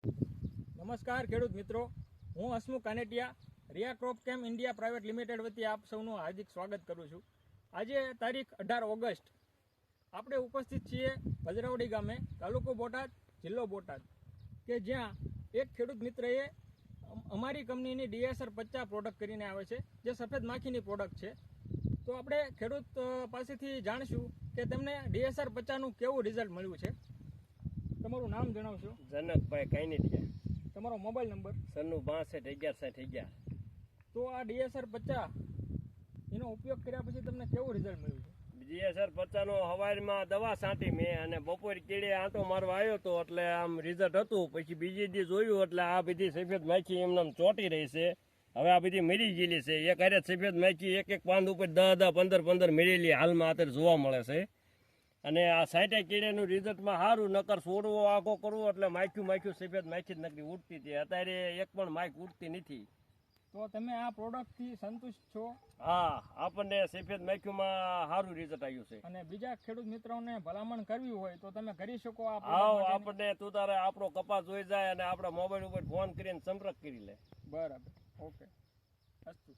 નમસ્કાર ખેડૂત મિત્રો, હું હસમુખ કાનેટિયા રિયા ક્રોપ કેમ ઇન્ડિયા પ્રાઇવેટ લિમિટેડ વતી આપ સૌનું હાર્દિક સ્વાગત કરું છું. આજે તારીખ 18 ઓગસ્ટ આપણે ઉપસ્થિત છીએ ભજરાવડી ગામે, તાલુકો બોટાદ, જિલ્લો બોટાદ, કે જ્યાં એક ખેડૂત મિત્રએ અમારી કંપનીની DSR 50 પ્રોડક્ટ કરીને આવે છે, જે સફેદ માખીની પ્રોડક્ટ છે. તો આપણે ખેડૂત પાસેથી જાણીશું કે તેમને DSR 50નું કેવું રિઝલ્ટ મળ્યું છે. તમારું નામ જણાવશો? જનકભાઈ કાનેટિયા, તમારો મોબાઈલ નંબર? 96 11 60 11. તો આ DSR 50 એનો ઉપયોગ કર્યા પછી તમને કેવું રિઝલ્ટ મળ્યું છે? DSR 50 નો હવારમાં દવા છાંટી મેં અને બપોર કીડે આંટો મારવા આવ્યો હતો એટલે આમ રિઝલ્ટ હતું. પછી બીજી દી જોયું એટલે આ બધી સફેદ માખી એમને ચોંટી રહી છે. હવે આ બધી મરી ગયેલી છે. એક હારે સફેદ માખી એક પાંદ ઉપર 10 15 મરેલી હાલમાં અત્યારે જોવા મળે છે. અને આ 60 કીડેનું રિઝલ્ટમાં સારું. નકર છોડવો આખો કરવો એટલે માખ્યું સફેદ માખી જ નકરી ઉડતી હતી. અત્યારે એક પણ માખ ઉડતી નથી. તો તમે આ પ્રોડક્ટથી સંતુષ્ટ છો? હા, આપણને સફેદ માખીમાં સારું રિઝલ્ટ આવ્યું છે. અને બીજા ખેડૂત મિત્રોને ભલામણ કરવી હોય તો તમે કરી શકો આ આવો, product માટેની? આપણને તું તારે આપણો કપાસ જોઈ જાય અને આપણા મોબાઈલ ઉપર ફોન કરીને સંપર્ક કરી લે. બરાબર, ઓકે, અસ્તુ.